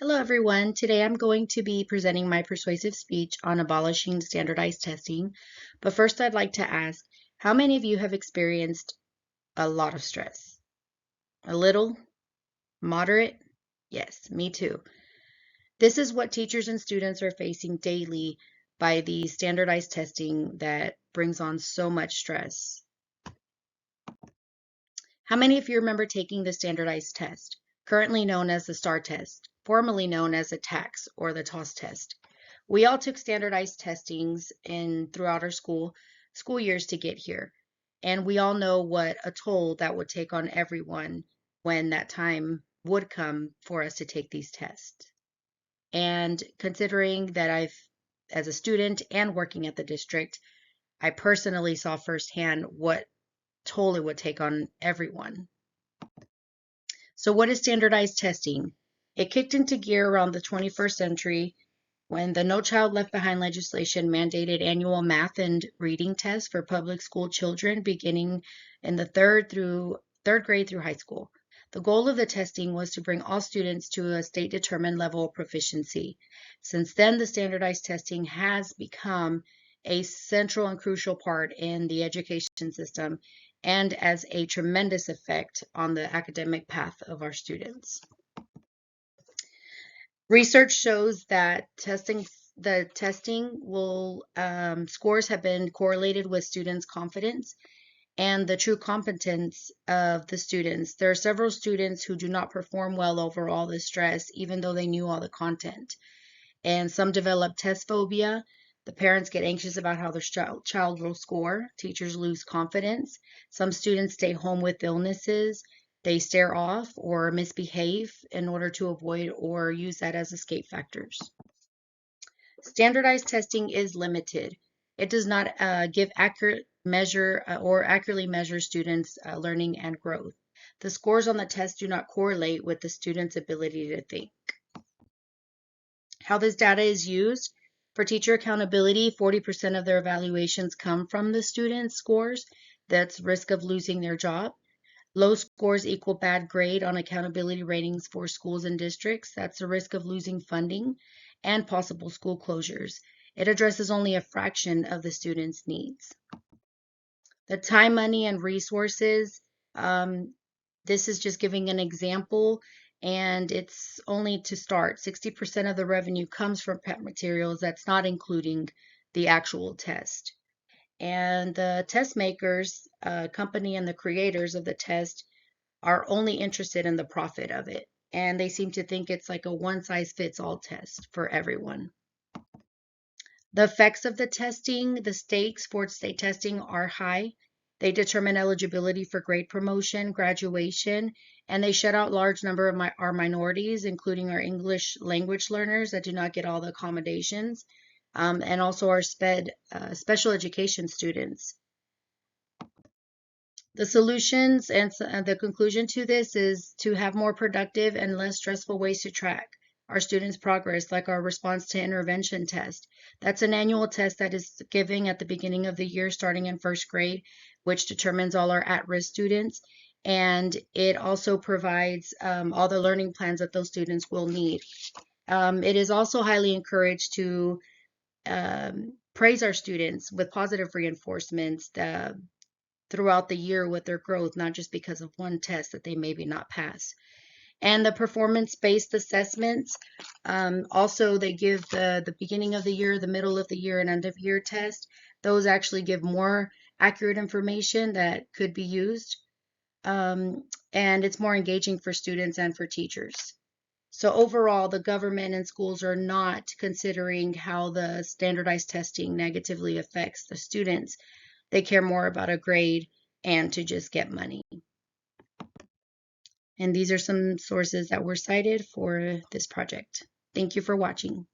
Hello everyone. Today I'm going to be presenting my persuasive speech on abolishing standardized testing. But first I'd like to ask, how many of you have experienced a lot of stress? A little? Moderate? Yes, me too. This is what teachers and students are facing daily by the standardized testing that brings on so much stress. How many of you remember taking the standardized test, currently known as the STAR test, formerly known as the TAKS or the TOS test? We all took standardized testings throughout our school years to get here, and we all know what a toll that would take on everyone when that time would come for us to take these tests. And considering that as a student and working at the district, I personally saw firsthand what toll it would take on everyone. So what is standardized testing? It kicked into gear around the 21st century when the No Child Left Behind legislation mandated annual math and reading tests for public school children beginning in the third grade through high school. The goal of the testing was to bring all students to a state-determined level of proficiency. Since then, the standardized testing has become a central and crucial part in the education system and as a tremendous effect on the academic path of our students. Research shows that the testing scores have been correlated with students' confidence and the true competence of the students. There are several students who do not perform well over all the stress, even though they knew all the content. And some develop test phobia. The parents get anxious about how their child will score. Teachers lose confidence. Some students stay home with illnesses. They stare off or misbehave in order to avoid or use that as escape factors. Standardized testing is limited. It does not give accurate measure or accurately measure students' learning and growth. The scores on the test do not correlate with the student's ability to think. How this data is used. For teacher accountability, 40% of their evaluations come from the students' scores. That's risk of losing their job. Low scores equal bad grade on accountability ratings for schools and districts. That's the risk of losing funding and possible school closures. It addresses only a fraction of the students' needs. The time, money, and resources. This is just giving an example, and it's only to start. 60% of the revenue comes from PEP materials. That's not including the actual test. And the test makers, company and the creators of the test are only interested in the profit of it. And they seem to think it's like a one-size-fits-all test for everyone. The effects of the testing, the stakes for state testing are high. They determine eligibility for grade promotion, graduation, and they shut out large number of our minorities, including our English language learners that do not get all the accommodations, and also our special education students. The solutions and the conclusion to this is to have more productive and less stressful ways to track our students' progress, like our response to intervention test. That's an annual test that is given at the beginning of the year, starting in first grade, which determines all our at-risk students. And it also provides all the learning plans that those students will need. It is also highly encouraged to praise our students with positive reinforcements throughout the year with their growth, not just because of one test that they maybe not pass. And the performance-based assessments, also they give the beginning of the year, the middle of the year, and end of year test. Those actually give more accurate information that could be used. And it's more engaging for students and for teachers. So overall, the government and schools are not considering how the standardized testing negatively affects the students. They care more about a grade and to just get money. And these are some sources that were cited for this project. Thank you for watching.